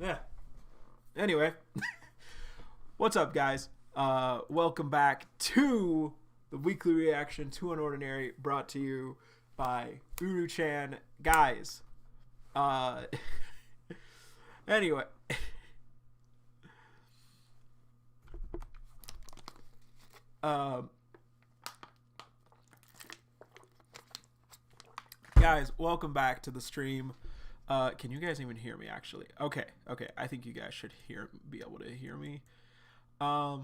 Yeah. Anyway, what's up, guys? Welcome back to the weekly reaction to UnOrdinary, brought to you by Uru-chan. Guys, anyway, guys, welcome back to the stream. Can you guys even hear me, actually? Okay. I think you guys should be able to hear me. But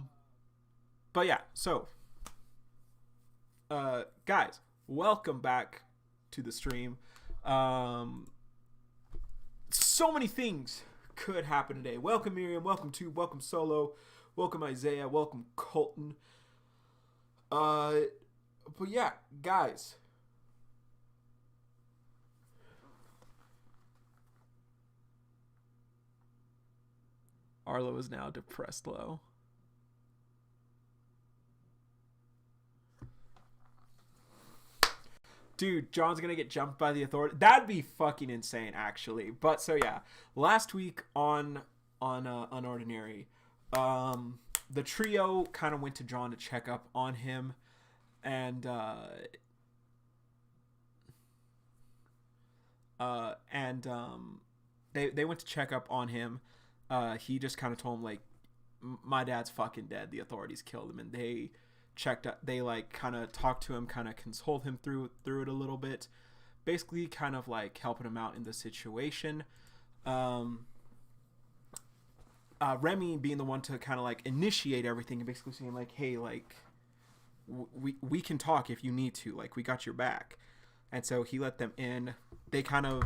yeah, so, guys, welcome back to the stream. So many things could happen today. Welcome, Miriam. Welcome, Tube. Welcome, Solo. Welcome, Isaiah. Welcome, Colton. But yeah, guys. Arlo is now depressed low. Dude, John's gonna get jumped by the authority. That'd be fucking insane, actually. But so yeah, last week on UnOrdinary, the trio kind of went to John to check up on him, and they went to check up on him. He just kind of told him, like, my dad's fucking dead. The authorities killed him. And they like kind of talked to him, kind of consoled him through it a little bit. Basically kind of like helping him out in the situation. Remy being the one to kind of like initiate everything and basically saying like, hey, like, we can talk if you need to. Like, we got your back. And so he let them in. They kind of,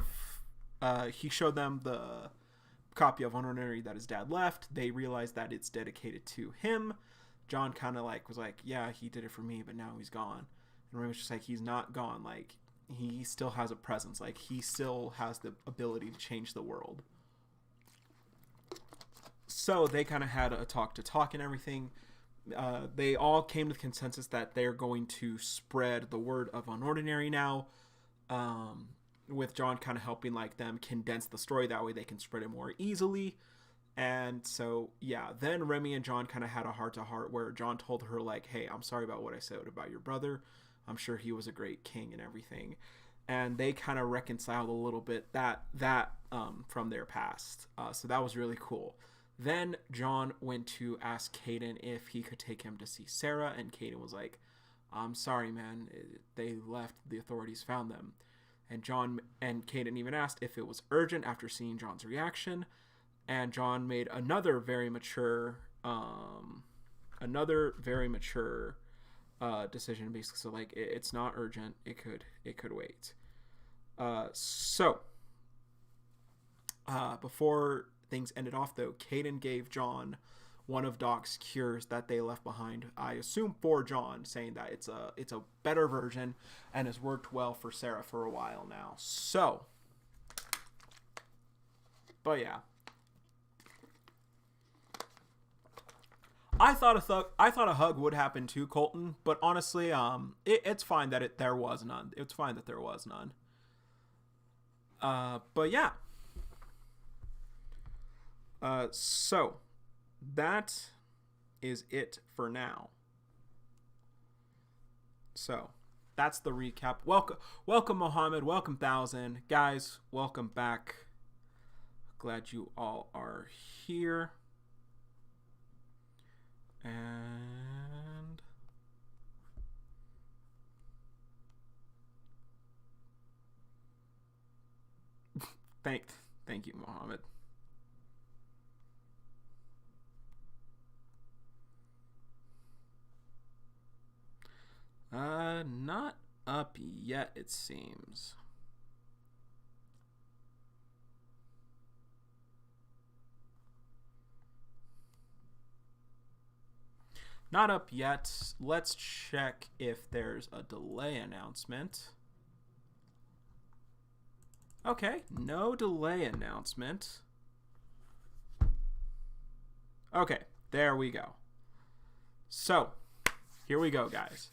he showed them the copy of UnOrdinary that his dad left. They realized that it's dedicated to him. John kind of like was like, yeah, he did it for me, but now he's gone. And Ray was just like, he's not gone. Like, he still has a presence. Like, he still has the ability to change the world. So they kind of had a talk and everything. They all came to the consensus that they're going to spread the word of UnOrdinary now. With John kind of helping like them condense the story, that way they can spread it more easily. And so yeah, then Remy and John kind of had a heart-to-heart where John told her like, hey, I'm sorry about what I said about your brother. I'm sure he was a great king and everything. And they kind of reconciled a little bit that from their past. So that was really cool. Then John went to ask Caden if he could take him to see Sarah, and Caden was like, I'm sorry, man, they left, the authorities found them. And John and Caden even asked if it was urgent after seeing John's reaction. And John made another very mature decision, basically. So like, it's not urgent. It could wait. Before things ended off, though, Caden gave John one of Doc's cures that they left behind, I assume for John, saying that it's a better version and has worked well for Sarah for a while now. So, but yeah, I thought a hug would happen too, Colton. But honestly, it's fine that there was none. It's fine that there was none. But yeah. So that is it for now. So that's the recap. Welcome Mohammed. Welcome 1000 guys. Welcome back. Glad you all are here. And thank you, Mohammed. Not up yet, it seems. Not up yet. Let's check if there's a delay announcement. Okay, no delay announcement. Okay, there we go. So, here we go, guys.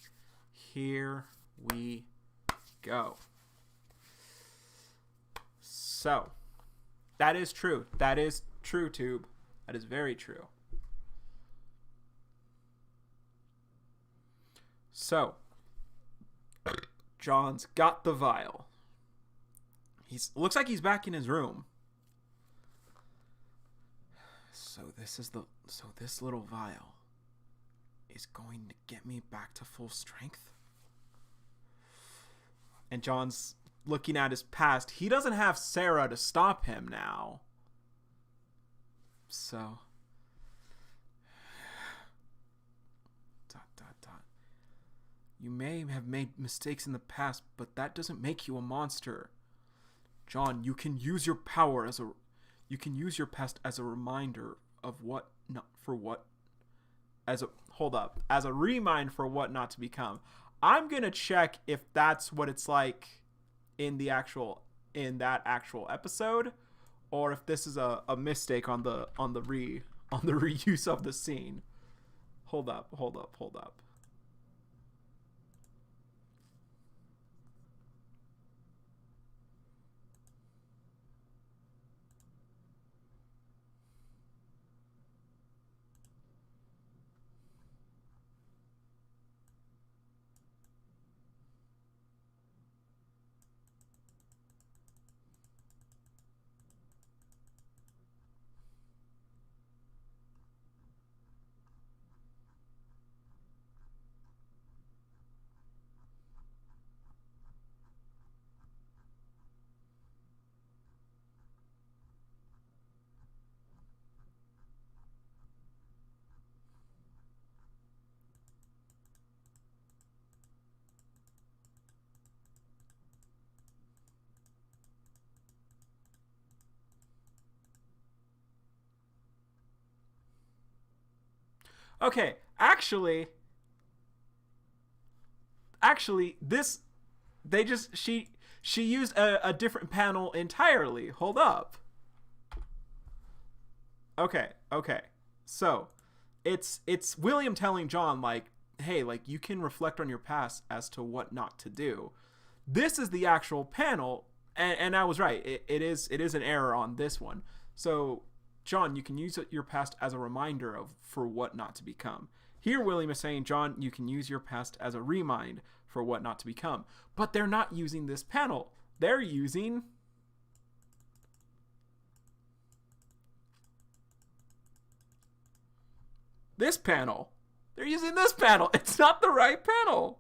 Here we go. So, That is true. That is true, Tube. That is very true. So, John's got the vial. Looks like he's back in his room. So this little vial is going to get me back to full strength. And John's looking at his past. He doesn't have Sarah to stop him now. So you may have made mistakes in the past, but that doesn't make you a monster. John, you can use your power as a past as a reminder of what not for what as a remind for what not to become. I'm going to check if that's what it's like in that actual episode, or if this is a mistake on the reuse of the scene. Hold up. Okay, actually, this she used a different panel entirely. Hold up. Okay. So, it's William telling John, like, hey, like, you can reflect on your past as to what not to do. This is the actual panel, and I was right. It is an error on this one. So, John, you can use your past as a reminder for what not to become. Here, William is saying, John, you can use your past as a remind for what not to become. But they're not using this panel. They're using this panel. They're using this panel. It's not the right panel.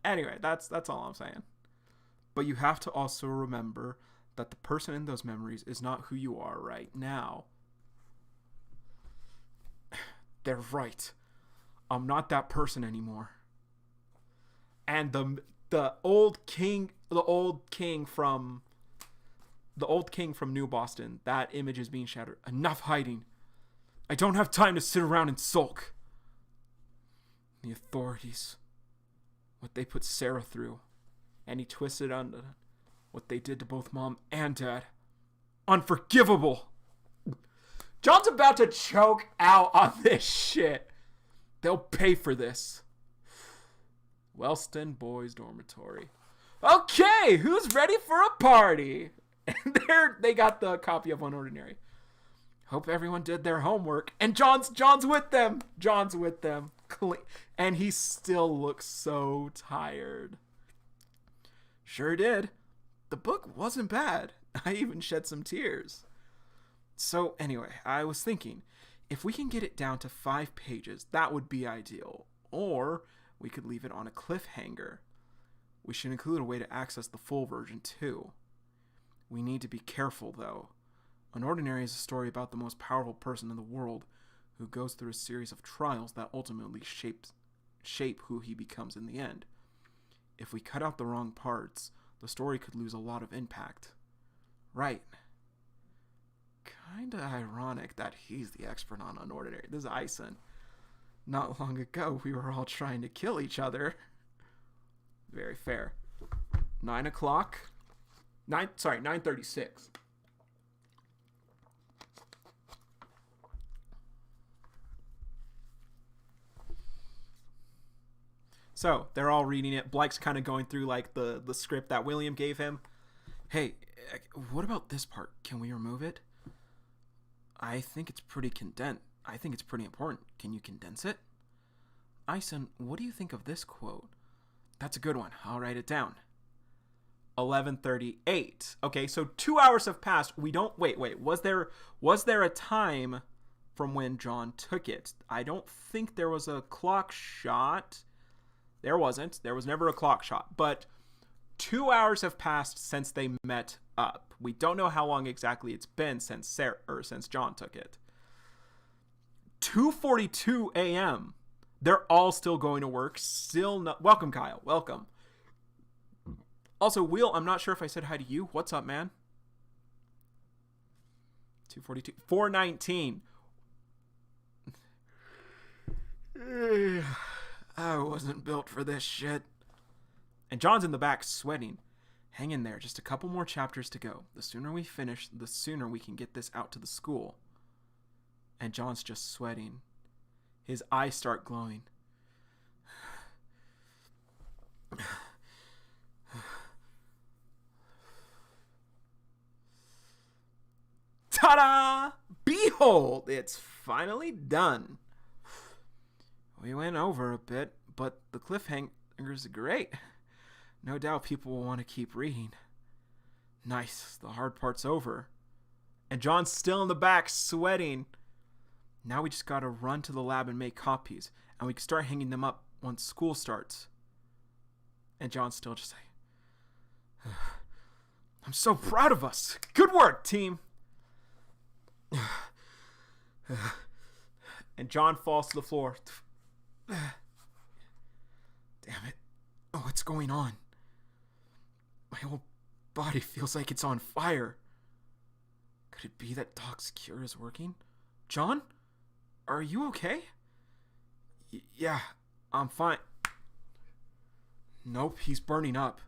Anyway, that's all I'm saying. But you have to also remember that the person in those memories is not who you are right now. They're right. I'm not that person anymore. And the old king from New Boston, that image is being shattered. Enough hiding. I don't have time to sit around and sulk. The authorities, what they put Sarah through, and he twisted on what they did to both mom and dad. Unforgivable. John's about to choke out on this shit. They'll pay for this. Wellston Boys Dormitory. Okay, who's ready for a party? And they got the copy of UnOrdinary. Hope everyone did their homework. And John's with them. And he still looks so tired. Sure did. The book wasn't bad. I even shed some tears. So anyway, I was thinking, if we can get it down to 5 pages, that would be ideal. Or we could leave it on a cliffhanger. We should include a way to access the full version too. We need to be careful though. UnOrdinary is a story about the most powerful person in the world who goes through a series of trials that ultimately shape who he becomes in the end. If we cut out the wrong parts, the story could lose a lot of impact. Right. Kinda ironic that he's the expert on UnOrdinary. This is Ison. Not long ago, we were all trying to kill each other. Very fair. 9 o'clock. 9:36. So they're all reading it. Blake's kind of going through like the script that William gave him. Hey, what about this part? Can we remove it? I think it's pretty condensed. I think it's pretty important. Can you condense it? Ison, what do you think of this quote? That's a good one. I'll write it down. 11:38. Okay, so 2 hours have passed. We don't wait. Was there a time from when John took it? I don't think there was a clock shot. There wasn't. There was never a clock shot. But 2 hours have passed since they met up. We don't know how long exactly it's been since since John took it. 2:42 a.m. They're all still going to work. Still not. Welcome, Kyle. Welcome. Also, Will, I'm not sure if I said hi to you. What's up, man? 2:42. 4:19. I wasn't built for this shit. And John's in the back sweating. Hang in there. Just a couple more chapters to go. The sooner we finish, the sooner we can get this out to the school. And John's just sweating. His eyes start glowing. Ta-da! Behold, it's finally done. We went over a bit, but the cliffhangers are great. No doubt people will want to keep reading. Nice, the hard part's over. And John's still in the back, sweating. Now we just gotta run to the lab and make copies, and we can start hanging them up once school starts. And John's still just like, I'm so proud of us. Good work, team. And John falls to the floor. Damn it. Oh, what's going on? My whole body feels like it's on fire. Could it be that Doc's cure is working? John? Are you okay? Yeah, I'm fine. Nope, he's burning up.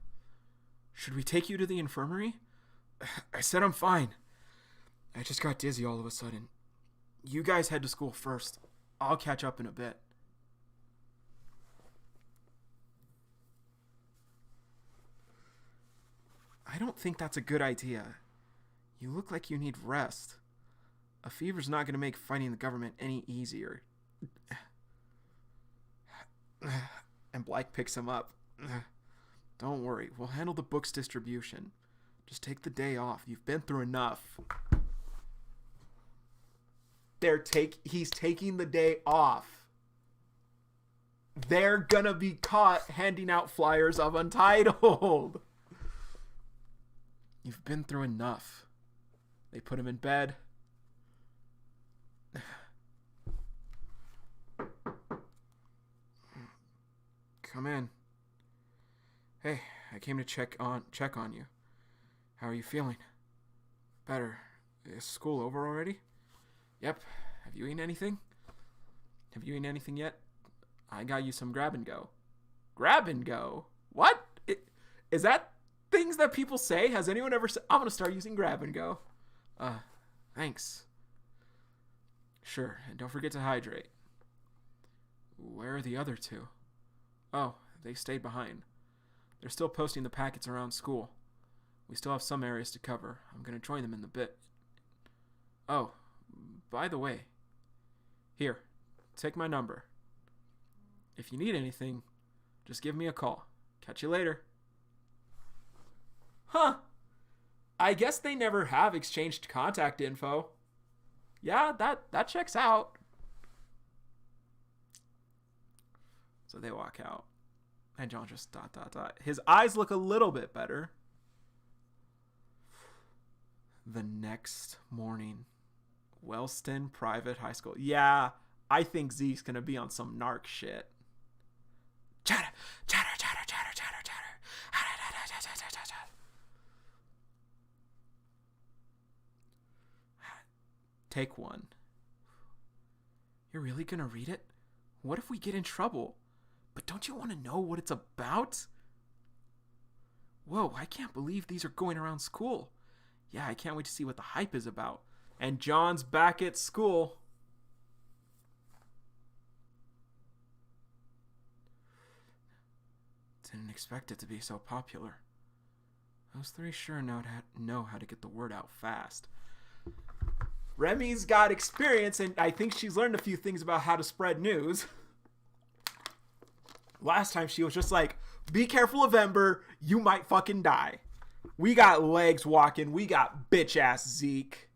Should we take you to the infirmary? I said I'm fine. I just got dizzy all of a sudden. You guys head to school first. I'll catch up in a bit. I don't think that's a good idea. You look like you need rest. A fever's not going to make fighting the government any easier. And Blake picks him up. Don't worry, we'll handle the book's distribution. Just take the day off. You've been through enough. He's taking the day off. They're gonna be caught handing out flyers of Untitled. You've been through enough. They put him in bed. Come in. Hey, I came to check on you. How are you feeling? Better. Is school over already? Yep. Have you eaten anything? Have you eaten anything yet? I got you some grab and go. Grab and go? What? Is that things that people say? Has anyone ever said, I'm going to start using grab and go? Thanks. Sure, and don't forget to hydrate. Where are the other two? Oh, they stayed behind. They're still posting the packets around school. We still have some areas to cover. I'm going to join them in the bit. Oh, by the way, here, take my number. If you need anything, just give me a call. Catch you later. Huh. I guess they never have exchanged contact info. Yeah, that checks out. So they walk out. And John just ... His eyes look a little bit better. The next morning. Wellston Private High School. Yeah, I think Zeke's gonna be on some narc shit. Chatter, chatter, chatter, chatter, chatter, chatter. Take one. You're really gonna read it? What if we get in trouble? But don't you want to know what it's about? Whoa, I can't believe these are going around school. Yeah, I can't wait to see what the hype is about. And John's back at school. Didn't expect it to be so popular. Those three sure know how to get the word out fast. Remy's got experience, and I think she's learned a few things about how to spread news. Last time she was just like, be careful of Ember, you might fucking die. We got legs walking, we got bitch-ass Zeke.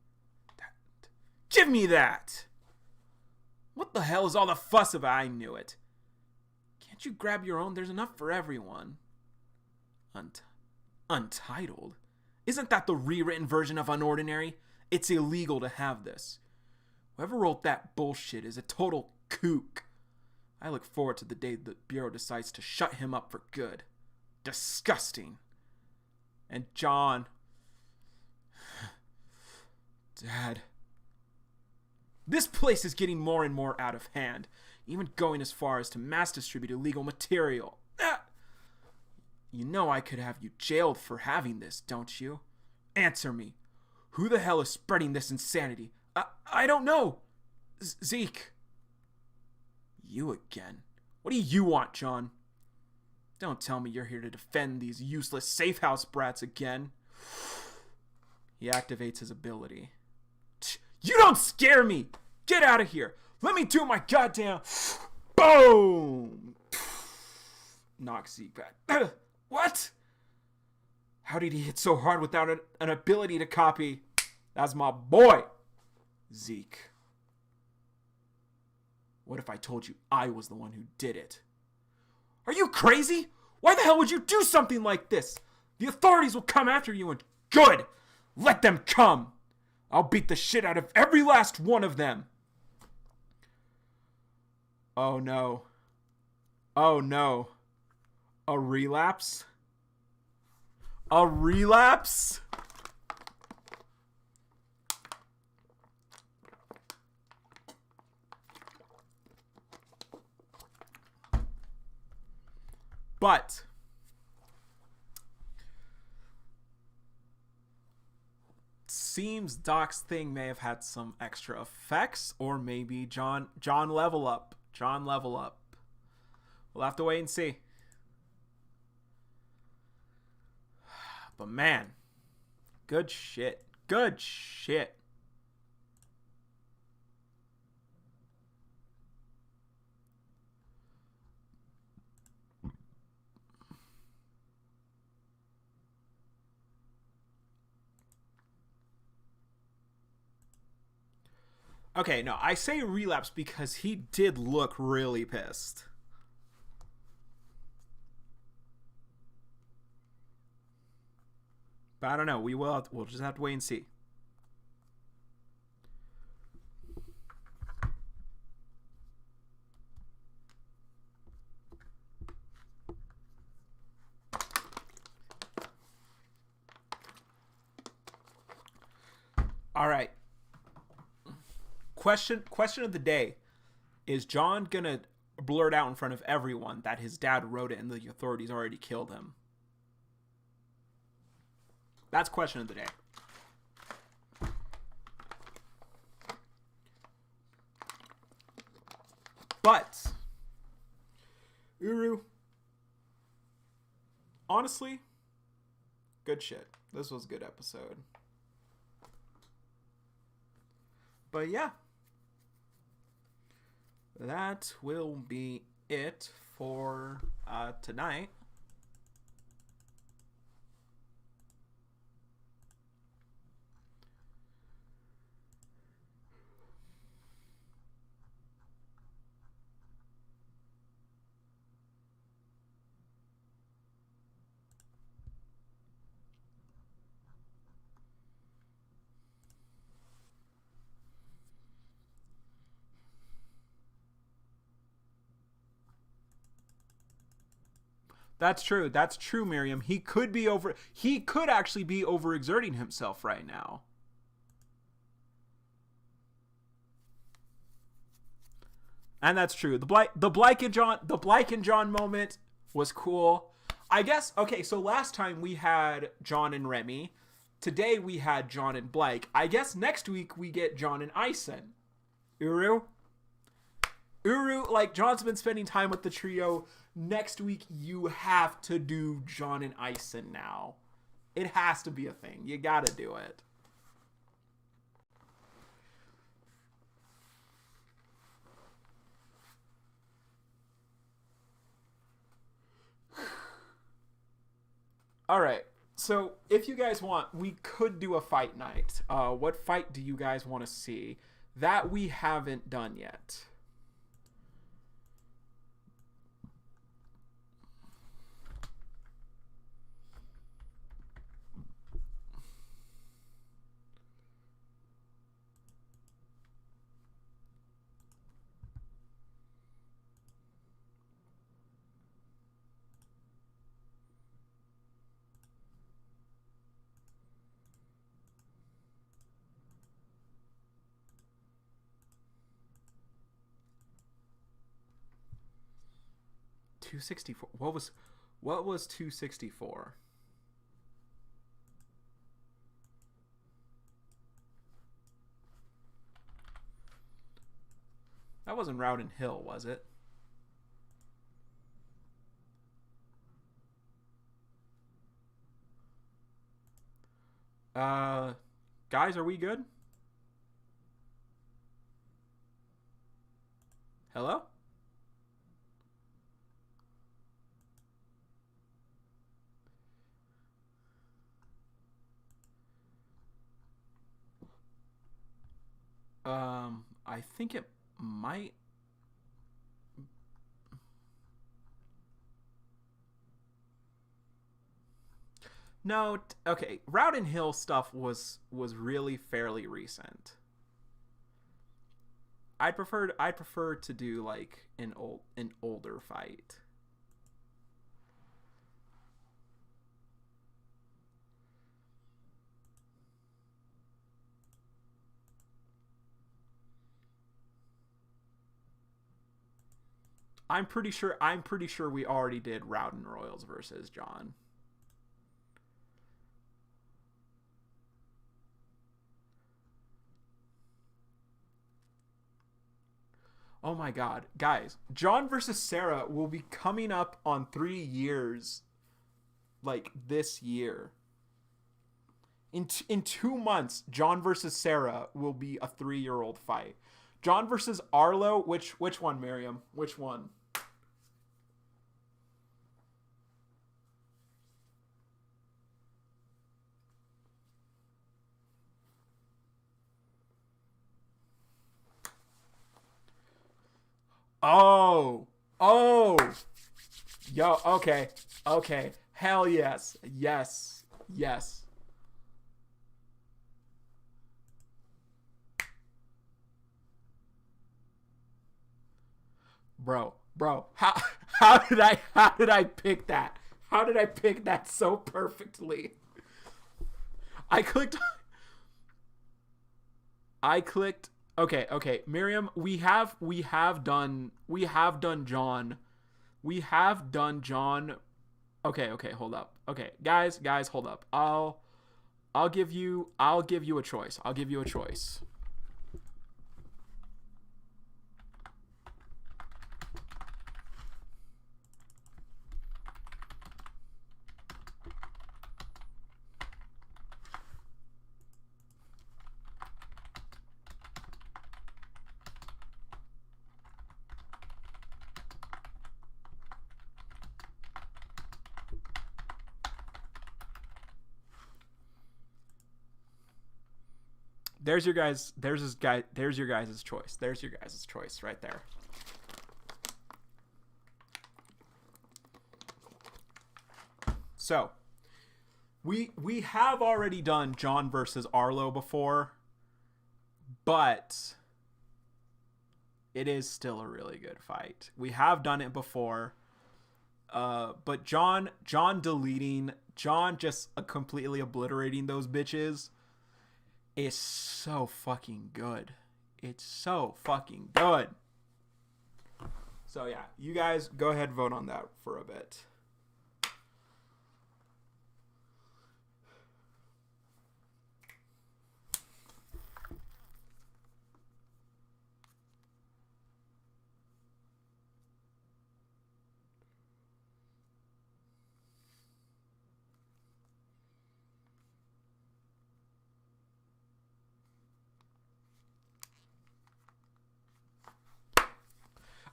Give me that! What the hell is all the fuss about? I knew it. Can't you grab your own? There's enough for everyone. Untitled? Isn't that the rewritten version of UnOrdinary? It's illegal to have this. Whoever wrote that bullshit is a total kook. I look forward to the day the Bureau decides to shut him up for good. Disgusting. And John. Dad. This place is getting more and more out of hand, even going as far as to mass distribute illegal material. You know I could have you jailed for having this, don't you? Answer me. Who the hell is spreading this insanity? I don't know. Zeke. You again. What do you want, John? Don't tell me you're here to defend these useless safe house brats again. He activates his ability. You don't scare me! Get out of here! Let me do my goddamn... Boom! Knock Zeke back. What? How did he hit so hard without an ability to copy? That's my boy! Zeke. What if I told you I was the one who did it? Are you crazy? Why the hell would you do something like this? The authorities will come after you and good! Let them come! I'll beat the shit out of every last one of them! Oh no. Oh no. A relapse? A relapse? But seems Doc's thing may have had some extra effects, or maybe John level up. John level up. We'll have to wait and see. But man, good shit. Good shit. Okay, no, I say relapse because he did look really pissed. But I don't know. We'll just have to wait and see. All right. Question of the day. Is John gonna blurt out in front of everyone that his dad wrote it and the authorities already killed him? That's question of the day. But Uru, honestly, good shit. This was a good episode. But yeah, that will be it for tonight. That's true. That's true, Miriam. He could actually be overexerting himself right now. And that's true. The Blake and John moment was cool. I guess, okay, so last time we had John and Remy. Today we had John and Blake. I guess next week we get John and Ison. Uru? Uru, like, John's been spending time with the trio. Next week, you have to do John and Ison now. It has to be a thing. You gotta do it. All right. So, if you guys want, we could do a fight night. What fight do you guys want to see? That we haven't done yet. $264. What was $264? That wasn't Rowden Hill, was it? Guys, are we good? Hello? I think it might. No, okay. Rowden Hill stuff was really fairly recent. I'd prefer to do like an older fight. I'm pretty sure we already did Rowden Royals versus John. Oh my god, guys, John versus Sarah will be coming up on 3 years, like this year. In 2 months, John versus Sarah will be a 3-year-old fight. John versus Arlo, which one, Miriam? Which one? Oh, yo, okay, hell yes, yes. Bro, how did I pick that? How did I pick that so perfectly? I clicked. Okay, Miriam, we have done John. We have done John. Okay, hold up. Okay, guys, hold up. I'll give you a choice. There's your guys' choice. There's your guys' choice right there. So, we have already done John versus Arlo before, but it is still a really good fight. We have done it before. But John just completely obliterating those bitches is so fucking good. It's so fucking good. So yeah, you guys go ahead and vote on that for a bit.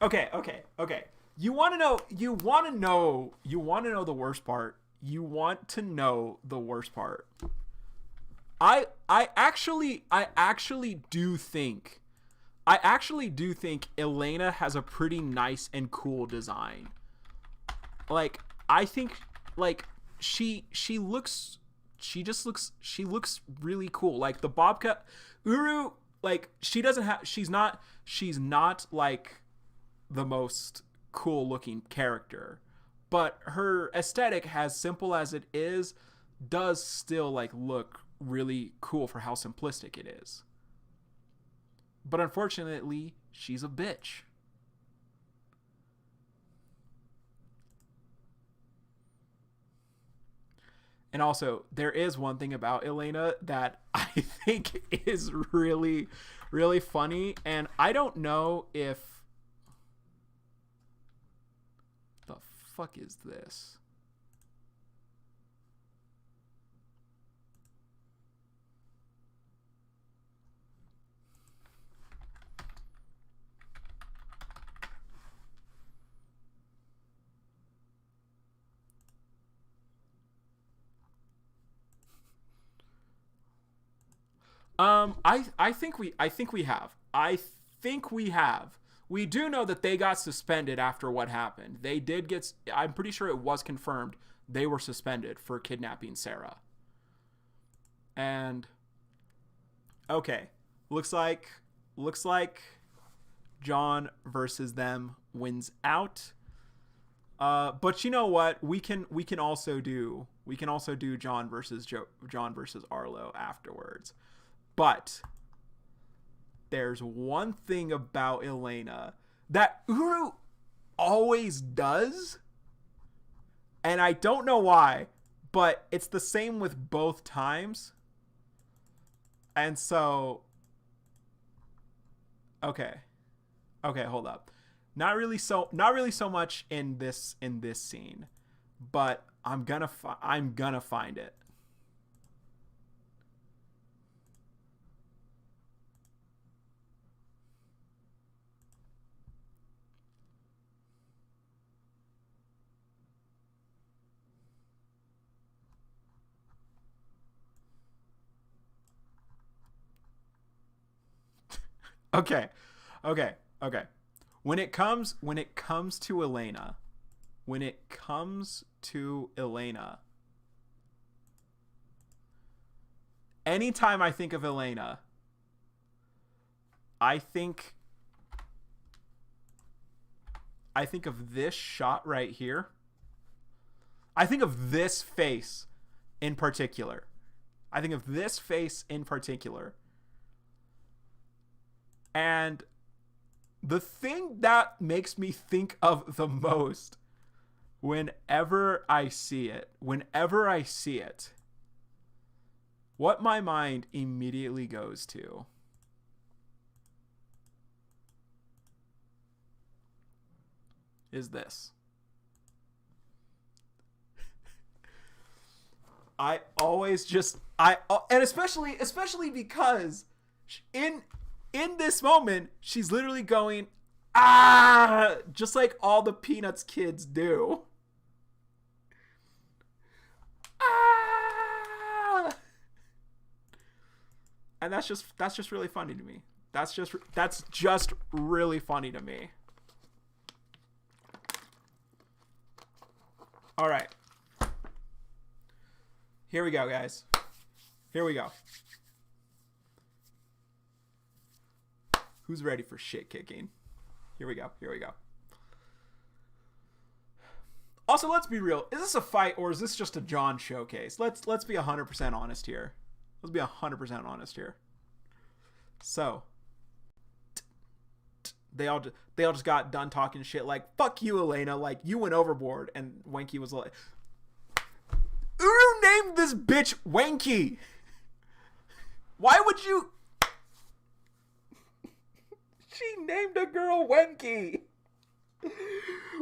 Okay. You want to know? You want to know? You want to know the worst part? You want to know the worst part? I actually do think Elena has a pretty nice and cool design. Like, I think, like, she looks really cool. Like, the Bobcat Uru, like, she's not like the most cool looking character, but her aesthetic, as simple as it is, does still like look really cool for how simplistic it is. But unfortunately, she's a bitch. And also, there is one thing about Elena that I think is really, really funny. And I don't know if... The fuck is this? I think we have. We do know that they got suspended after what happened. They did get. I'm pretty sure it was confirmed they were suspended for kidnapping Sarah. And okay, looks like John versus them wins out. But you know what? We can also do John versus Arlo afterwards. But there's one thing about Elena that Uru always does, and I don't know why, but it's the same with both times. And so, okay, hold up. Not really so much in this scene, but I'm gonna find it. Okay. When it comes to Elena, anytime I think of Elena, I think of this shot right here. I think of this face in particular. And the thing that makes me think of the most whenever I see it, what my mind immediately goes to is this. I always just, and especially because in this moment, she's literally going, ah, just like all the Peanuts kids do. Ah! And that's just really funny to me. That's just really funny to me. All right. Here we go, guys. Here we go. Who's ready for shit kicking? Here we go. Also, let's be real. Is this a fight or is this just a John showcase? Let's be 100% honest here. So, they all just got done talking shit like, fuck you, Elena, like, you went overboard. And Wanky was like, Uru named this bitch Wanky. Why would you... She named a girl Wanky.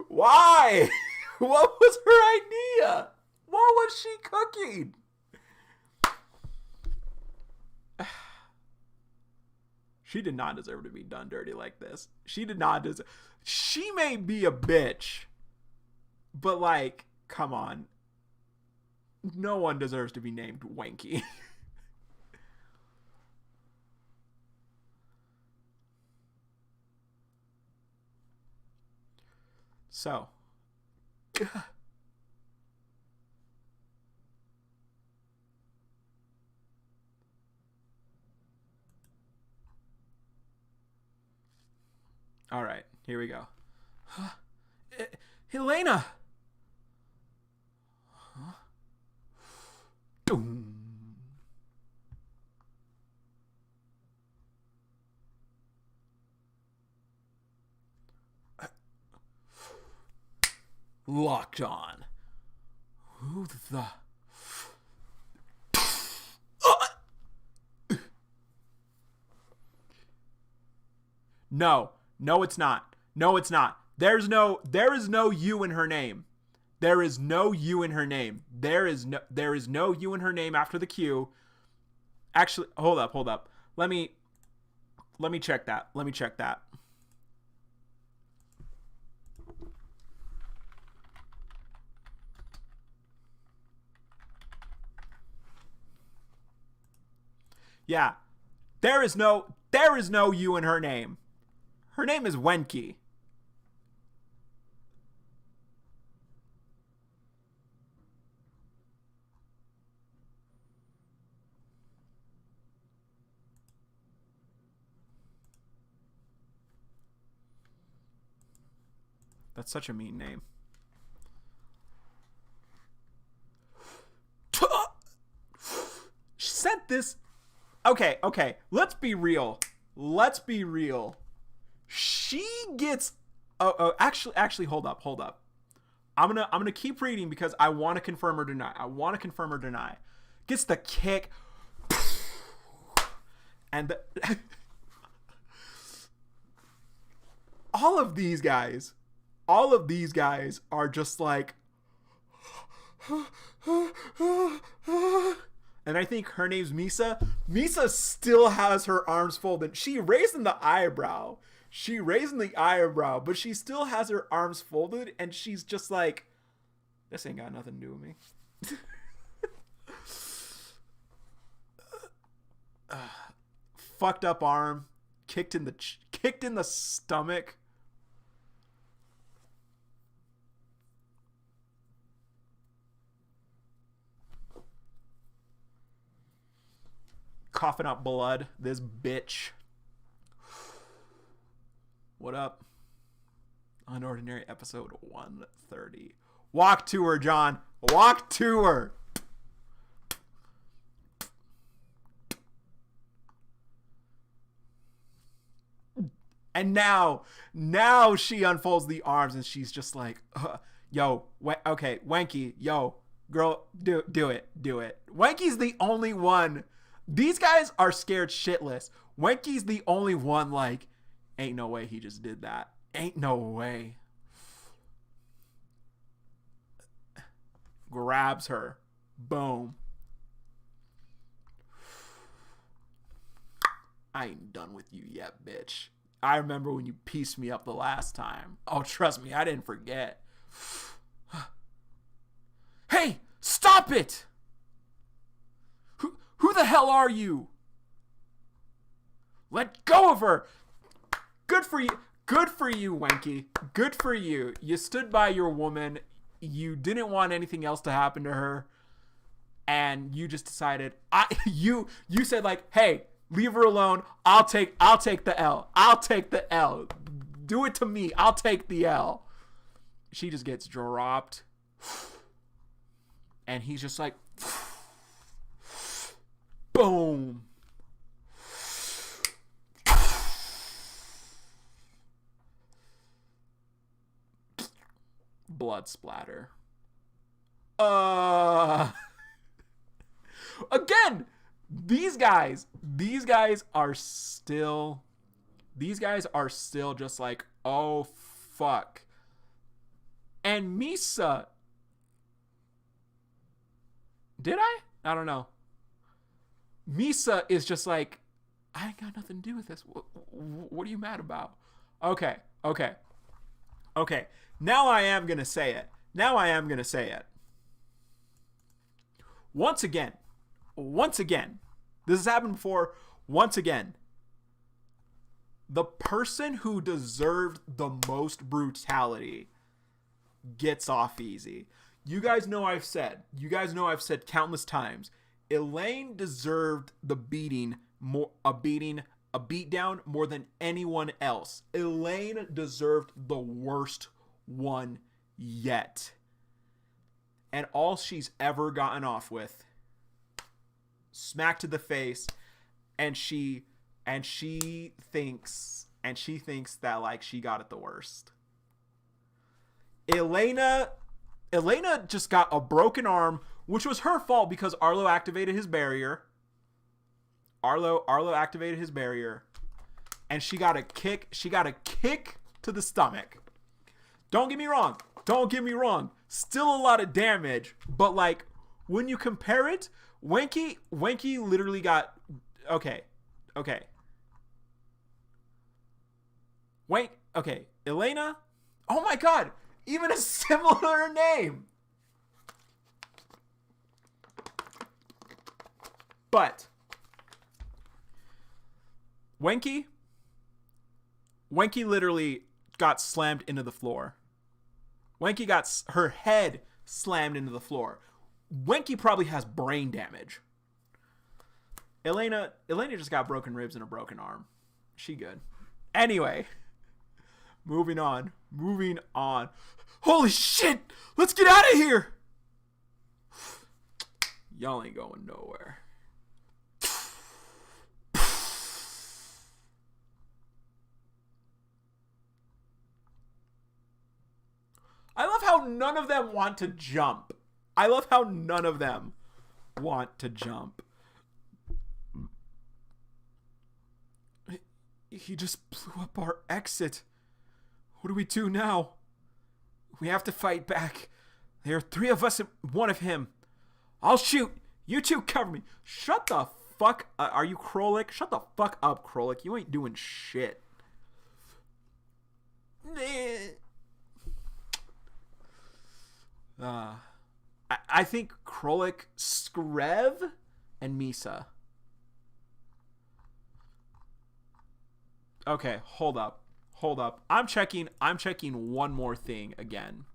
Why? What was her idea? What was she cooking? She did not deserve to be done dirty like this. She did not deserve. She may be a bitch, but like, come on. No one deserves to be named Wanky. So. All right, here we go. Helena. Huh? Doom. Locked on. Who the... No, it's not. No, it's not. There is no U in her name. There is no U in her name. There is no U in her name after the Q. Actually, hold up. Let me check that. Yeah. There is no U in her name. Her name is Wenki. That's such a mean name. She sent this. Okay. Let's be real. She gets. Actually, hold up. I'm gonna keep reading because I want to confirm or deny. Gets the kick, and all of these guys are just like. And I think her name's Misa. Misa still has her arms folded. She raising the eyebrow, but she still has her arms folded, and she's just like, this ain't got nothing to do with me. Fucked up arm, kicked in the stomach. Coughing up blood, this bitch. What up? UnOrdinary episode 130. Walk to her, John. Walk to her. And now she unfolds the arms and she's just like, yo, okay, Wanky, yo, girl, do it. Wanky's the only one. These guys are scared shitless. Wenky's the only one like, ain't no way he just did that. Ain't no way. Grabs her. Boom. I ain't done with you yet, bitch. I remember when you pieced me up the last time. Oh, trust me, I didn't forget. Hey, stop it! Who the hell are you? Let go of her. Good for you, Wanky. Good for you. You stood by your woman. You didn't want anything else to happen to her, and you just decided. You said like, hey, leave her alone. I'll take the L. I'll take the L. Do it to me. I'll take the L. She just gets dropped, and he's just like. Boom. Blood splatter. Again, these guys are still just like, oh fuck. And Misa, did I don't know. Misa is just like, I ain't got nothing to do with this. What are you mad about? Okay. Now I am going to say it. Once again, this has happened before. Once again, the person who deserved the most brutality gets off easy. You guys know I've said countless times, Elaine deserved a beatdown more than anyone else. Elaine deserved the worst one yet. And all she's ever gotten off with, smack to the face, and she thinks that like she got it the worst. Elena just got a broken arm, which was her fault because Arlo activated his barrier. Arlo activated his barrier, and she got a kick to the stomach. Don't get me wrong. Still a lot of damage, but like when you compare it, Wenky literally got okay. Elena. Oh my god, even a similar name. But Wenky literally got slammed into the floor. Wenky got her head slammed into the floor. Wenky probably has brain damage. Elena just got broken ribs and a broken arm. She good. Anyway, moving on. Holy shit! Let's get out of here! Y'all ain't going nowhere. I love how none of them want to jump. He just blew up our exit. What do we do now? We have to fight back. There are 3 of us and 1 of him. I'll shoot. You 2 cover me. Shut the fuck up. Are you Krolik? Shut the fuck up, Krolik. You ain't doing shit. I think Krolik, Skrev, and Misa. Okay, hold up. I'm checking one more thing again.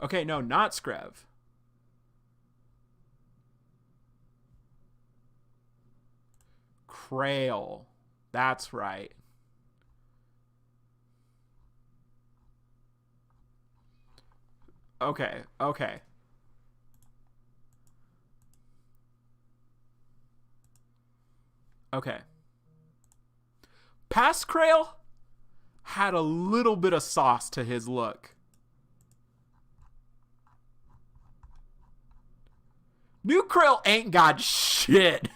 Okay, no, not Skrev. Krail. That's right. Okay. Past Krail had a little bit of sauce to his look. New Krail ain't got shit.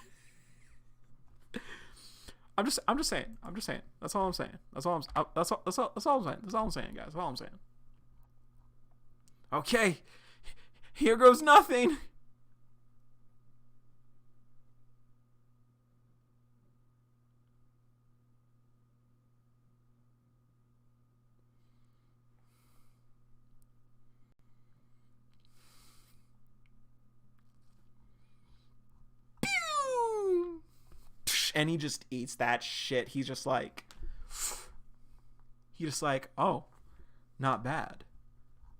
I'm just saying. That's all I'm saying. That's all I'm saying, guys. That's all I'm saying. Okay. Here goes nothing. And he just eats that shit. He's just like, oh, not bad.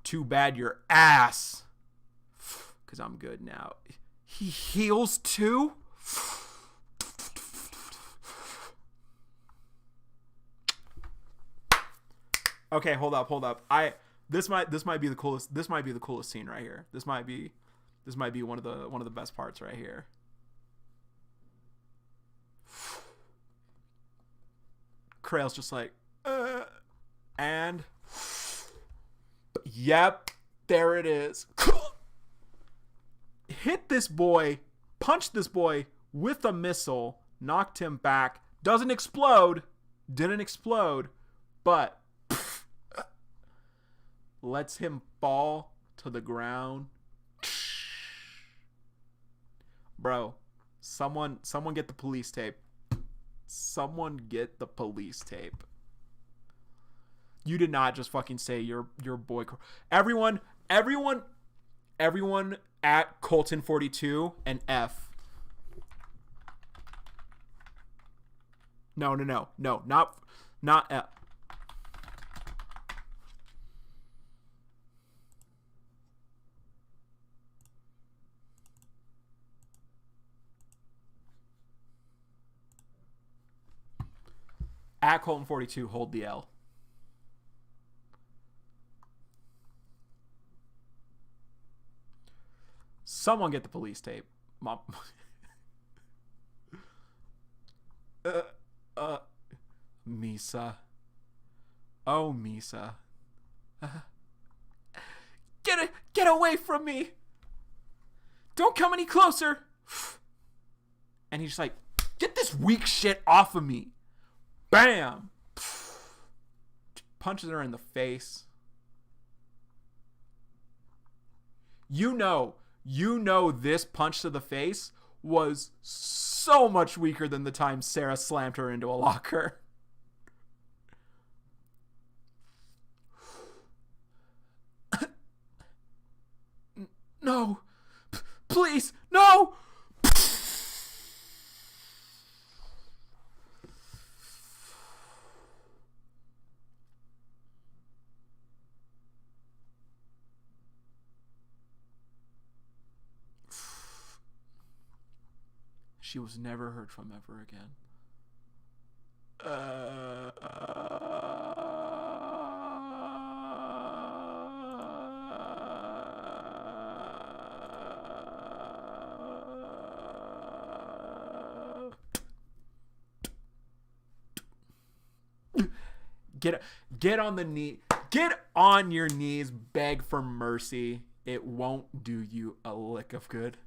Too bad your ass. Because I'm good now. He heals too? Okay, hold up. This might be the coolest. This might be the coolest scene right here. This might be one of the best parts right here. Krail's just like, and yep, there it is. Hit this boy, punched this boy with a missile, knocked him back. Didn't explode, but lets him fall to the ground. Bro, someone get the police tape. Someone get the police tape. You did not just fucking say your boy. Everyone at Colton 42 and F. No, not F. At Colton 42, hold the L. Someone get the police tape. Mom. Misa. Oh, Misa. Get away from me. Don't come any closer. And he's just like, get this weak shit off of me. Bam. Punches her in the face. You know this punch to the face was so much weaker than the time Sarah slammed her into a locker. No. Please. No. She was never heard from ever again. Get on the knee. Get on your knees. Beg for mercy. It won't do you a lick of good.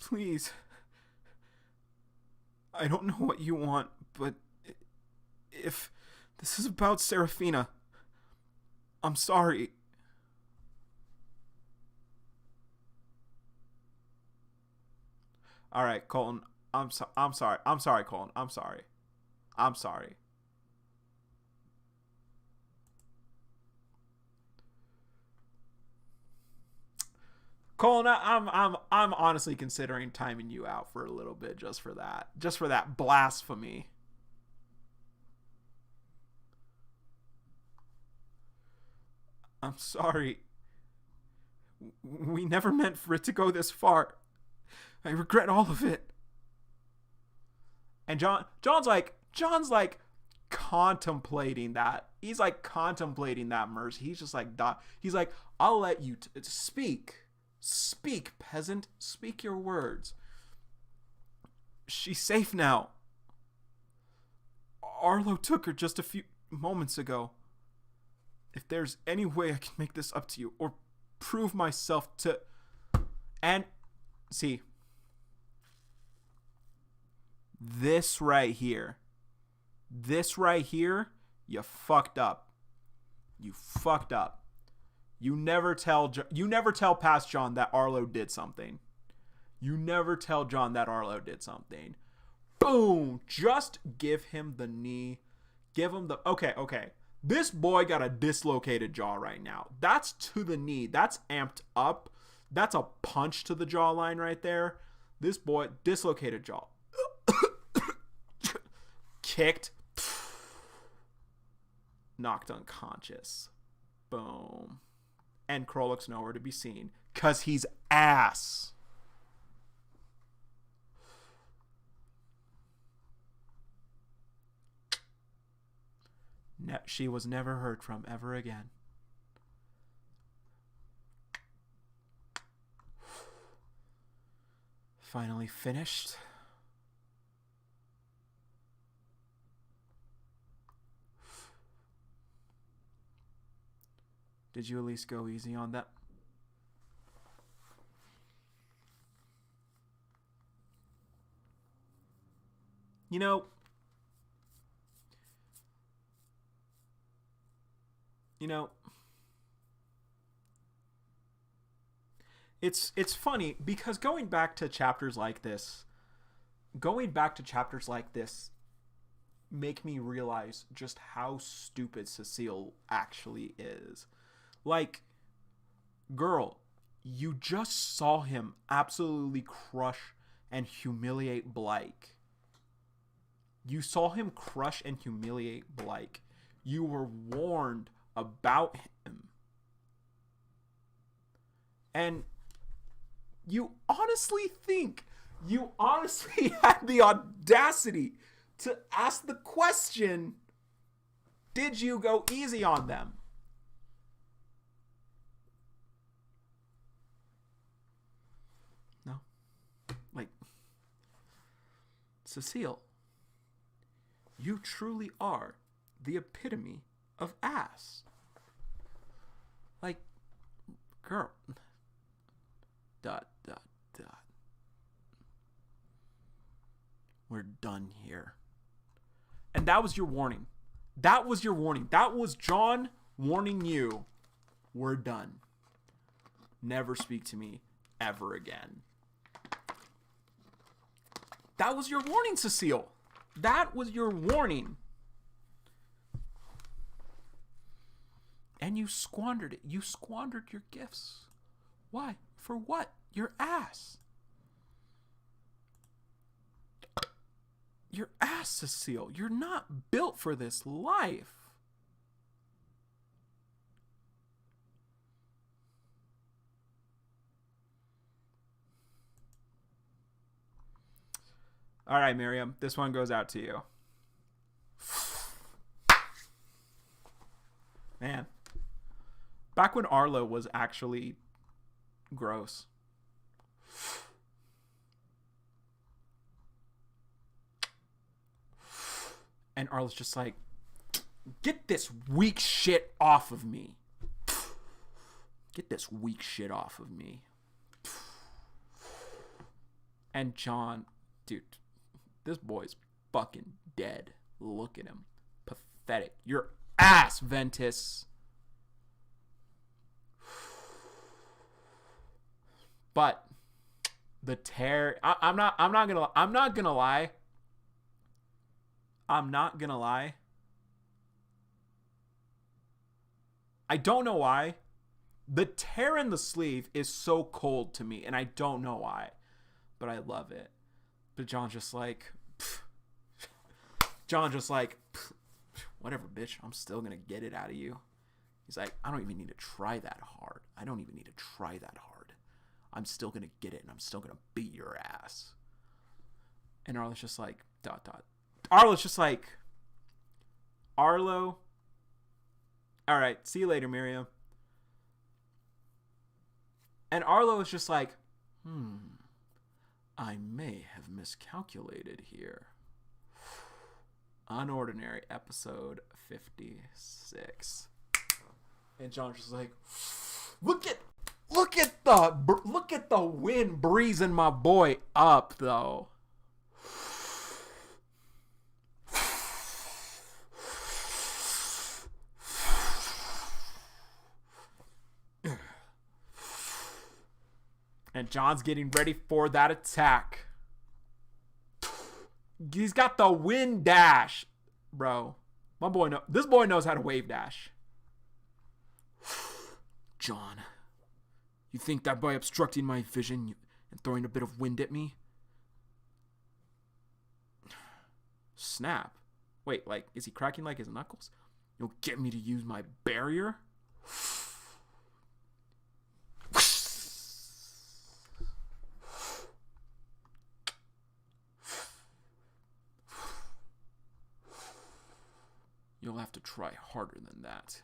Please. I don't know what you want, but if this is about Serafina, I'm sorry. All right, Colton. I'm sorry. I'm sorry, Colton. I'm sorry. Colin, I'm honestly considering timing you out for a little bit just for that blasphemy. I'm sorry. We never meant for it to go this far. I regret all of it. And John's like contemplating that. He's like contemplating that mercy. He's just like, he's like, I'll let you speak. Speak, peasant. Speak your words. She's safe now. Arlo took her just a few moments ago. If there's any way I can make this up to you or prove myself to... And, see, this right here, you fucked up. You fucked up. You never tell past John that Arlo did something. You never tell John that Arlo did something. Boom! Just give him the knee. Give him the... Okay. This boy got a dislocated jaw right now. That's to the knee. That's amped up. That's a punch to the jawline right there. This boy, dislocated jaw. Kicked. Knocked unconscious. Boom. And Krolek's nowhere to be seen. 'Cause he's ass. She was never heard from ever again. Finally finished. Did you at least go easy on that? You know, You know, it's funny because going back to chapters like this make me realize just how stupid Cecile actually is. Like, girl, you just saw him absolutely crush and humiliate Blake. You saw him crush and humiliate Blake. You were warned about him. And you honestly had the audacity to ask the question, did you go easy on them? No. Like, Cecile, you truly are the epitome of ass. Like, girl. ... We're done here. And that was your warning. That was John warning you. We're done. Never speak to me ever again. That was your warning, Cecile. That was your warning. And you squandered it. You squandered your gifts. Why? For what? Your ass. Your ass, Cecile. You're not built for this life. All right, Miriam. This one goes out to you. Man. Back when Arlo was actually gross. And Arlo's just like, get this weak shit off of me. Get this weak shit off of me. And John, dude, this boy's fucking dead. Look at him. Pathetic. Your ass, Ventus. But the tear, I'm not gonna lie. I don't know why. The tear in the sleeve is so cold to me, and I don't know why. But I love it. But John's just like, whatever, bitch. I'm still gonna get it out of you. He's like, I don't even need to try that hard. I'm still gonna get it, and I'm still gonna beat your ass. And Arlo's just like, ... Arlo's just like, Arlo, all right, see you later, Miriam. And Arlo is just like, I may have miscalculated here. UnOrdinary, episode 56. And John's just like, look at the wind breezing my boy up, though. And John's getting ready for that attack. He's got the wind dash, bro. This boy knows how to wave dash. John, you think that by obstructing my vision and throwing a bit of wind at me? Snap. Wait, like, is he cracking like his knuckles? You'll get me to use my barrier? You'll have to try harder than that.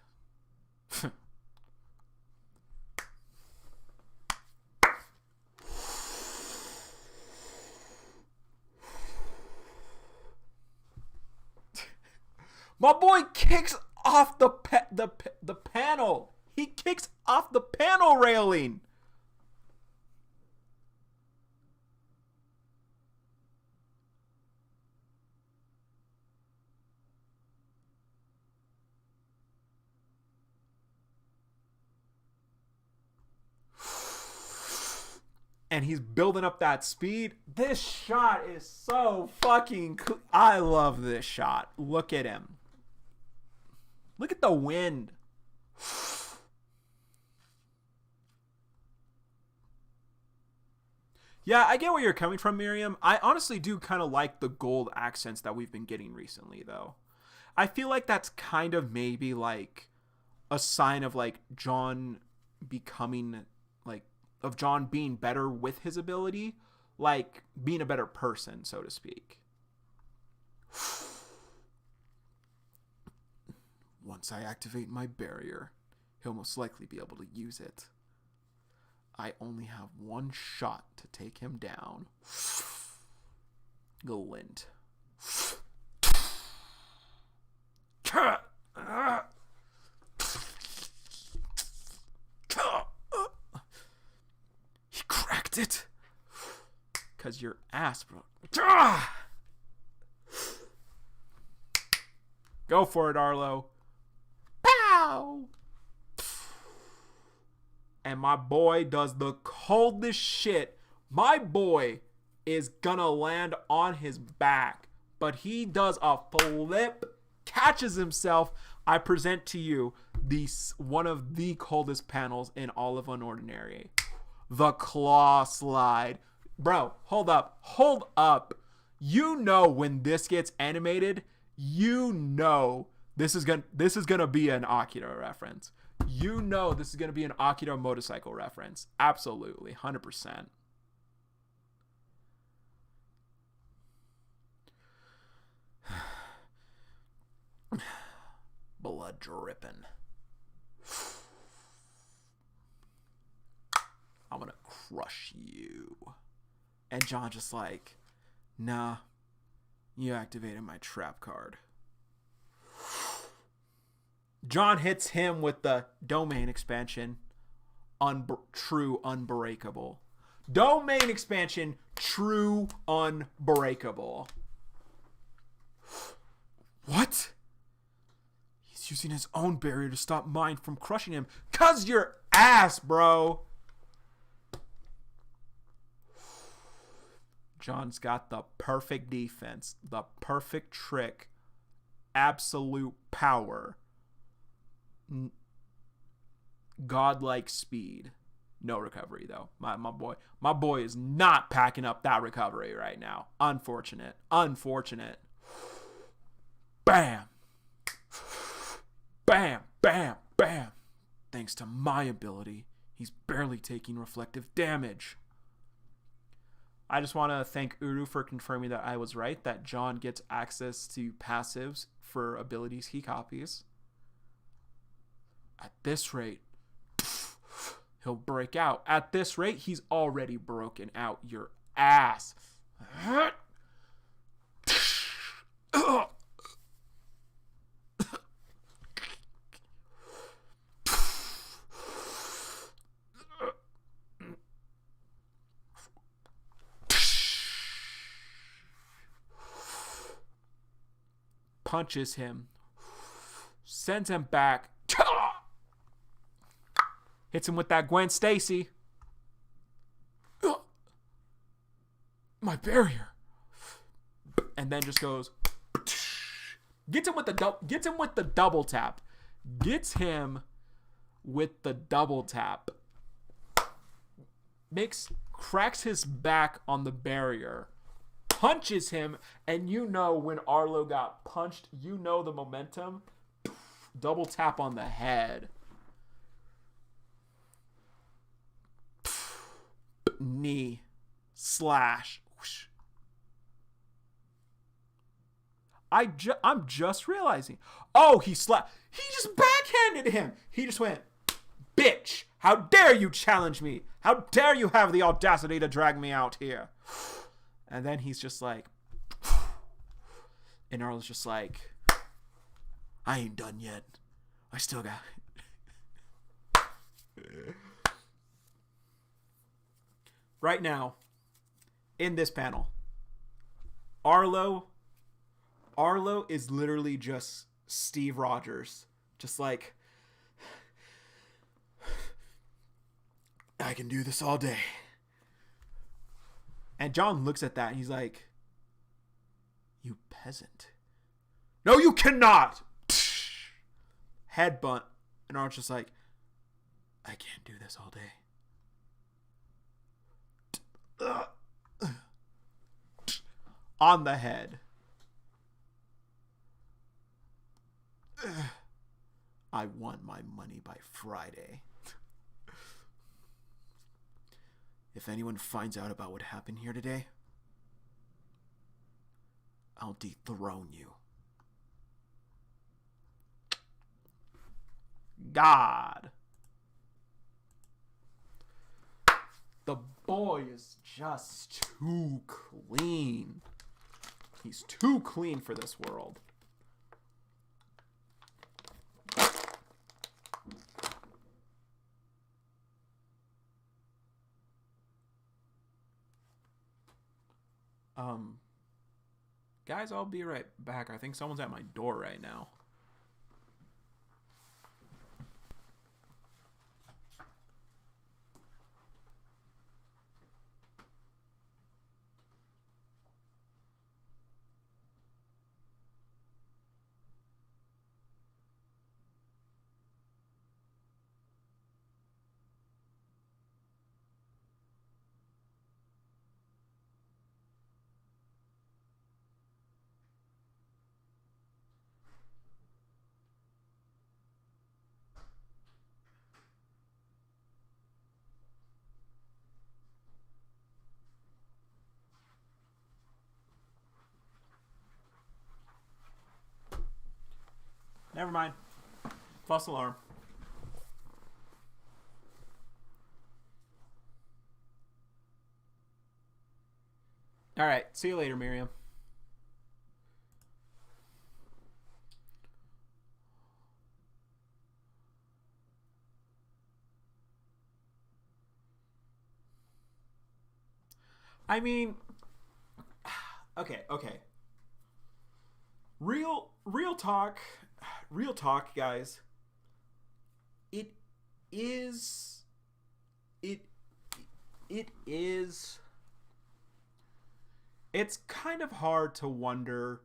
My boy kicks off the panel. He kicks off the panel railing. and he's building up that speed. This shot is so fucking cool. I love this shot. Look at him. Look at the wind. Yeah, I get where you're coming from, Miriam. I honestly do kind of like the gold accents that we've been getting recently, though. I feel like that's kind of maybe like a sign of like John becoming like of John being better with his ability, like being a better person, so to speak. Once I activate my barrier, he'll most likely be able to use it. I only have one shot to take him down. Glint. He cracked it. 'Cause your ass, bro. Go for it, Arlo. Pow! And my boy does the coldest shit. My boy is gonna land on his back, but he does a flip, catches himself. I present to you one of the coldest panels in all of UnOrdinary. The claw slide. Bro, hold up. You know when this gets animated, you know this is gonna be an Akira reference. You know this is going to be an Akira motorcycle reference. Absolutely. 100%. Blood dripping. I'm going to crush you. And John just like, nah, you activated my trap card. John hits him with the domain expansion. True unbreakable. Domain expansion. True unbreakable. What? He's using his own barrier to stop mine from crushing him. 'Cause your ass, bro. John's got the perfect defense. The perfect trick. Absolute power. Godlike speed. No recovery though. My boy is not packing up that recovery right now. Unfortunate. Bam. Bam, bam, bam. Thanks to my ability, he's barely taking reflective damage. I just want to thank Uru for confirming that I was right, that John gets access to passives for abilities he copies. At this rate, he'll break out. At this rate, he's already broken out your ass. Punches him. Sends him back. Hits him with that Gwen Stacy. My barrier. And then just goes. Gets him with the double tap. Cracks his back on the barrier. Punches him, and you know when Arlo got punched, you know the momentum. Double tap on the head. Knee. Slash. Whoosh. I'm just realizing. Oh, he just backhanded him. He just went, bitch, how dare you challenge me? How dare you have the audacity to drag me out here? And then he's just like, and Arlo's just like, I ain't done yet. I still got it. Right now, in this panel, Arlo is literally just Steve Rogers. Just like, I can do this all day. And John looks at that and he's like, "You peasant. No, you cannot!" Headbutt. And Arnold's just like, "I can't do this all day." On the head. I want my money by Friday. If anyone finds out about what happened here today, I'll dethrone you. God. The boy is just too clean. He's too clean for this world. Guys, I'll be right back. I think someone's at my door right now. Never mind. False alarm. All right. See you later, Miriam. I mean, okay. Real talk, guys. It is. It's kind of hard to wonder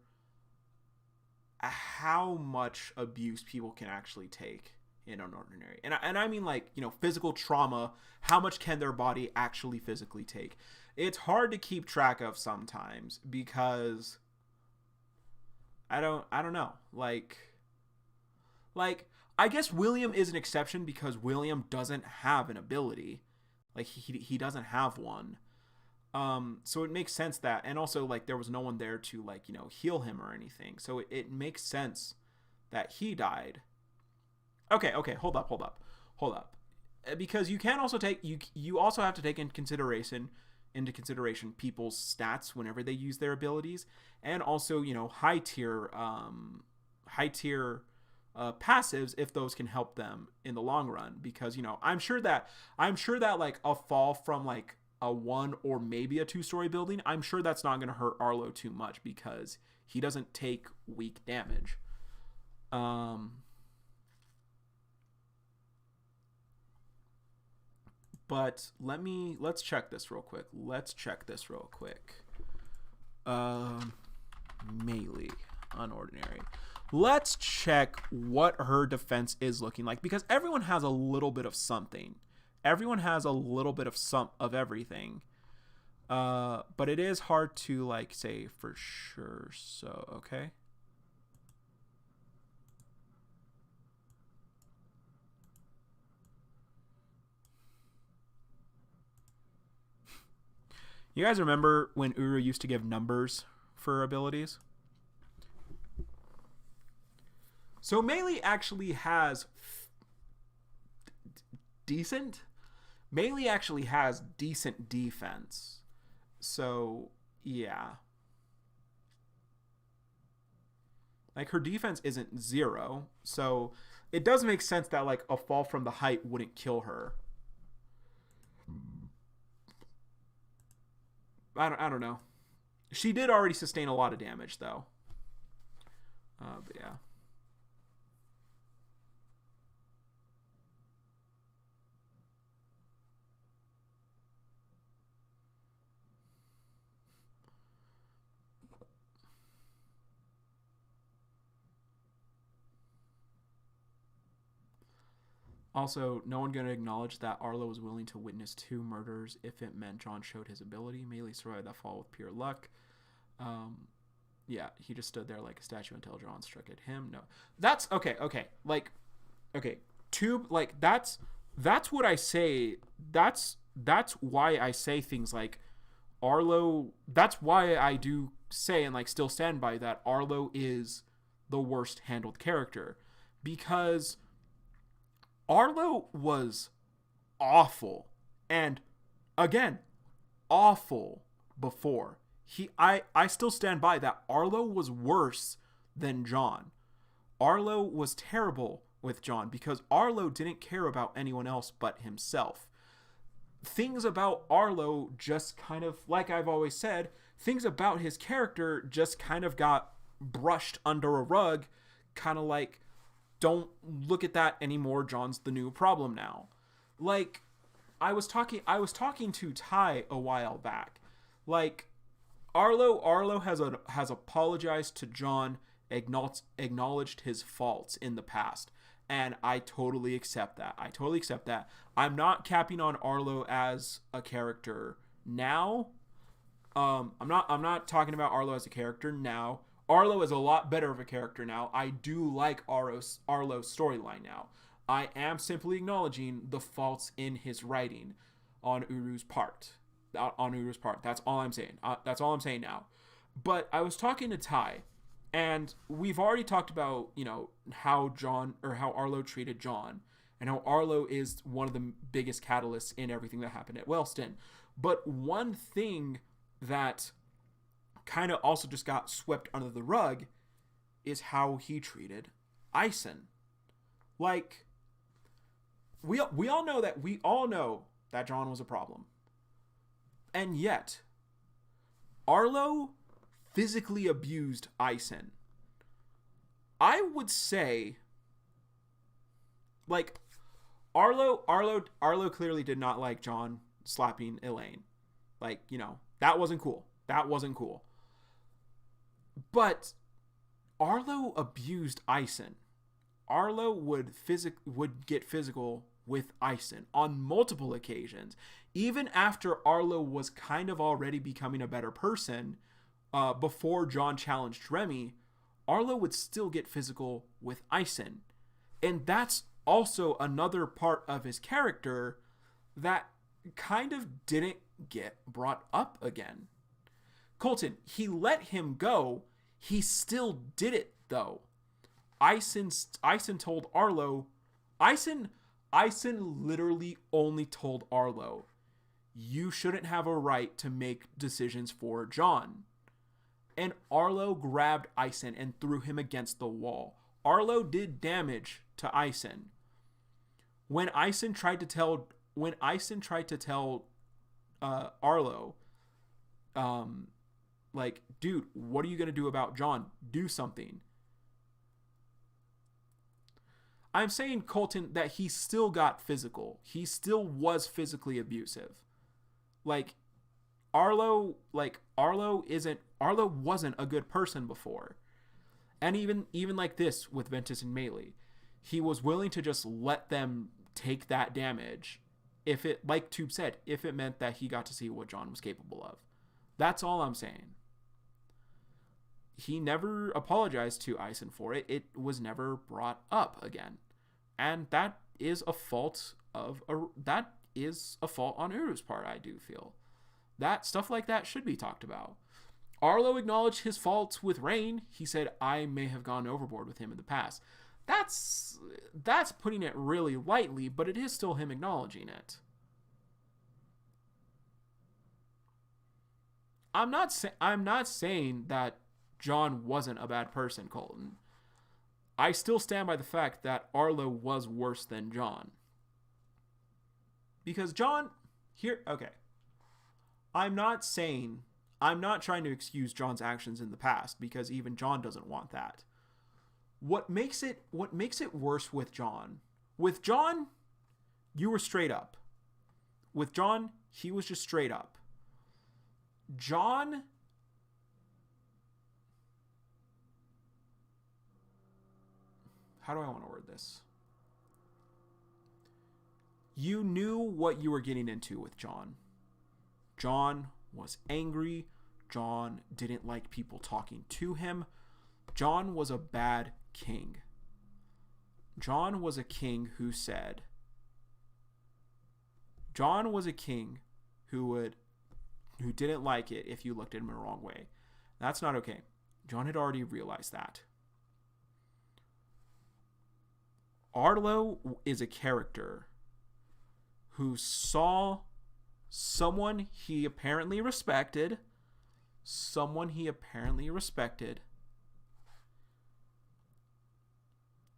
how much abuse people can actually take in UnOrdinary. And I mean, like, you know, physical trauma, how much can their body actually physically take? It's hard to keep track of sometimes because I don't know. Like I guess William is an exception because William doesn't have an ability. Like he doesn't have one. So it makes sense that, and also like there was no one there to, like, you know, heal him or anything. So it makes sense that he died. Okay, hold up. Because you can also take you also have to take into consideration people's stats whenever they use their abilities, and also, you know, high tier passives, if those can help them in the long run. Because, you know, I'm sure that like a fall from like a 1 or maybe a 2-story building, I'm sure that's not going to hurt Arlo too much because he doesn't take weak damage. But let's check this real quick. Melee, UnOrdinary. Let's check what her defense is looking like, because everyone has a little bit of something. Everyone has a little bit of everything. But it is hard to, like, say for sure. So, okay. You guys remember when Uru used to give numbers for abilities? So Melee actually has decent defense. So, yeah. Like, her defense isn't 0. So it does make sense that, like, a fall from the height wouldn't kill her. I don't know. She did already sustain a lot of damage, though. But yeah. Also, no one going to acknowledge that Arlo was willing to witness 2 murders if it meant John showed his ability. Melee survived that fall with pure luck. Yeah, he just stood there like a statue until John struck at him. No, that's okay. Like, okay, that's what I say. That's why I say things like Arlo. That's why I do say and like still stand by that Arlo is the worst handled character, because Arlo was awful, and again, awful before. I still stand by that Arlo was worse than John. Arlo was terrible with John because Arlo didn't care about anyone else but himself. Things about Arlo just kind of, like I've always said, things about his character just kind of got brushed under a rug, kind of like, don't look at that anymore. John's the new problem now. Like, I was talking to Ty a while back. Like, Arlo has apologized to John, acknowledged his faults in the past, and I totally accept that. I'm not capping on Arlo as a character now. I'm not talking about Arlo as a character now. Arlo is a lot better of a character now. I do like Arlo's storyline now. I am simply acknowledging the faults in his writing on Uru's part. That's all I'm saying. That's all I'm saying now. But I was talking to Ty, and we've already talked about, how Arlo treated John, and how Arlo is one of the biggest catalysts in everything that happened at Wellston. But one thing that kind of also just got swept under the rug is how he treated Ison. Like, we all know that John was a problem. And yet, Arlo physically abused Ison. I would say, like, Arlo clearly did not like John slapping Elaine. Like, that wasn't cool. But Arlo abused Ison. Arlo would get physical with Ison on multiple occasions. Even after Arlo was kind of already becoming a better person, before John challenged Remy, Arlo would still get physical with Ison. And that's also another part of his character that kind of didn't get brought up again. Colton, he let him go. He still did it, though. Ison told Arlo... Ison literally only told Arlo, you shouldn't have a right to make decisions for John. And Arlo grabbed Ison and threw him against the wall. Arlo did damage to Ison. When Ison tried to tell Arlo, like, dude, what are you going to do about John? Do something. I'm saying, Colton, that he still got physical. He still was physically abusive. Like, Arlo wasn't a good person before. And even like this with Ventus and Melee, he was willing to just let them take that damage if it, like Tube said, if it meant that he got to see what John was capable of. That's all I'm saying. He never apologized to Ison for it. It was never brought up again. And that is a fault on Uru's part, I do feel. That stuff like that should be talked about. Arlo acknowledged his faults with Rain. He said, I may have gone overboard with him in the past. That's putting it really lightly, but it is still him acknowledging it. I'm not saying that John wasn't a bad person, Colton. I still stand by the fact that Arlo was worse than John. Because John, okay. I'm not trying to excuse John's actions in the past, because even John doesn't want that. What makes it worse with John? With John, you were straight up. With John, he was just straight up. John, how do I want to word this? You knew what you were getting into with John. John was angry. John didn't like people talking to him. John was a bad king. John was a king who said, John was a king who didn't like it if you looked at him the wrong way. That's not okay. John had already realized that. Arlo is a character who saw someone he apparently respected.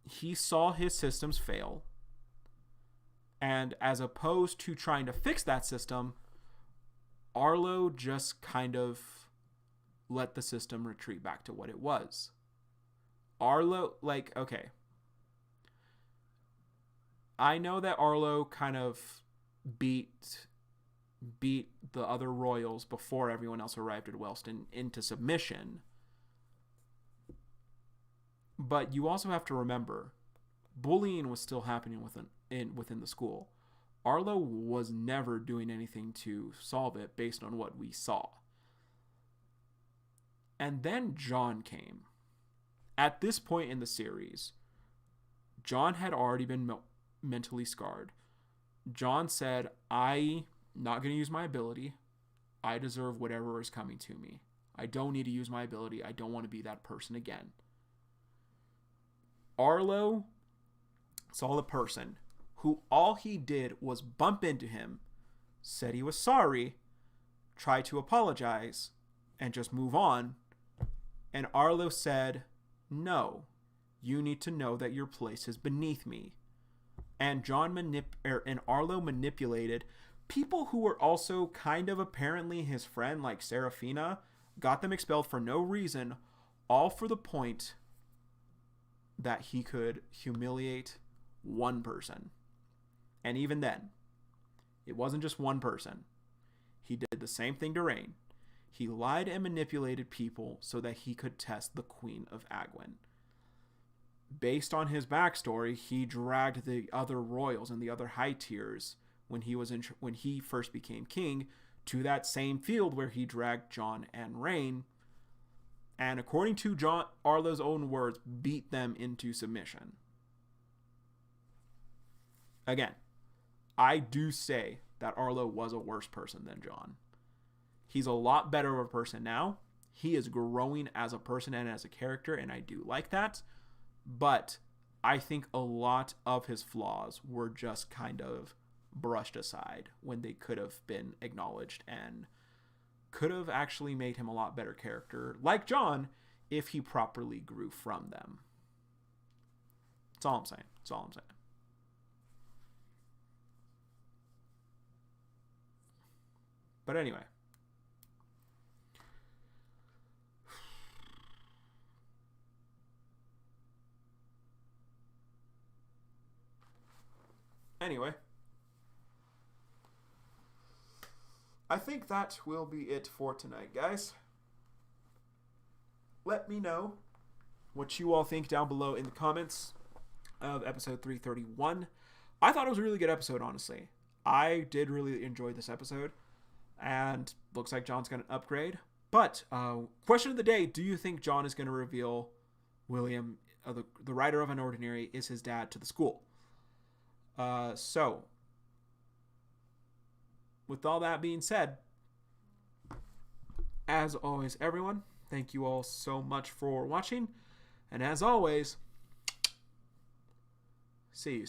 He saw his systems fail. And as opposed to trying to fix that system, Arlo just kind of let the system retreat back to what it was. Arlo, okay. I know that Arlo kind of beat the other royals before everyone else arrived at Wellston into submission. But you also have to remember, bullying was still happening within the school. Arlo was never doing anything to solve it based on what we saw. And then John came. At this point in the series, John had already been mentally scarred. John said, I'm not going to use my ability. I deserve whatever is coming to me. I don't need to use my ability. I don't want to be that person again. Arlo saw the person who all he did was bump into him, said he was sorry, tried to apologize, and just move on. And Arlo said, no, you need to know that your place is beneath me. And Arlo manipulated people who were also kind of apparently his friend, like Serafina, got them expelled for no reason, all for the point that he could humiliate one person. And even then, it wasn't just one person. He did the same thing to Rain. He lied and manipulated people so that he could test the Queen of Agwin. Based on his backstory, he dragged the other royals and the other high tiers when he first became king to that same field where he dragged John and Rain, and according to Arlo's own words, beat them into submission. Again, I do say that Arlo was a worse person than John. He's a lot better of a person now. He is growing as a person and as a character, and I do like that. But I think a lot of his flaws were just kind of brushed aside when they could have been acknowledged and could have actually made him a lot better character, like John, if he properly grew from them. That's all I'm saying. But anyway. I think that will be it for tonight, guys. Let me know what you all think down below in the comments of episode 331. I thought it was a really good episode, honestly. I did really enjoy this episode, and looks like John's going to upgrade. But, question of the day, do you think John is going to reveal William, the writer of UnOrdinary, is his dad to the school? So, with all that being said, as always, everyone, thank you all so much for watching. And as always, see you.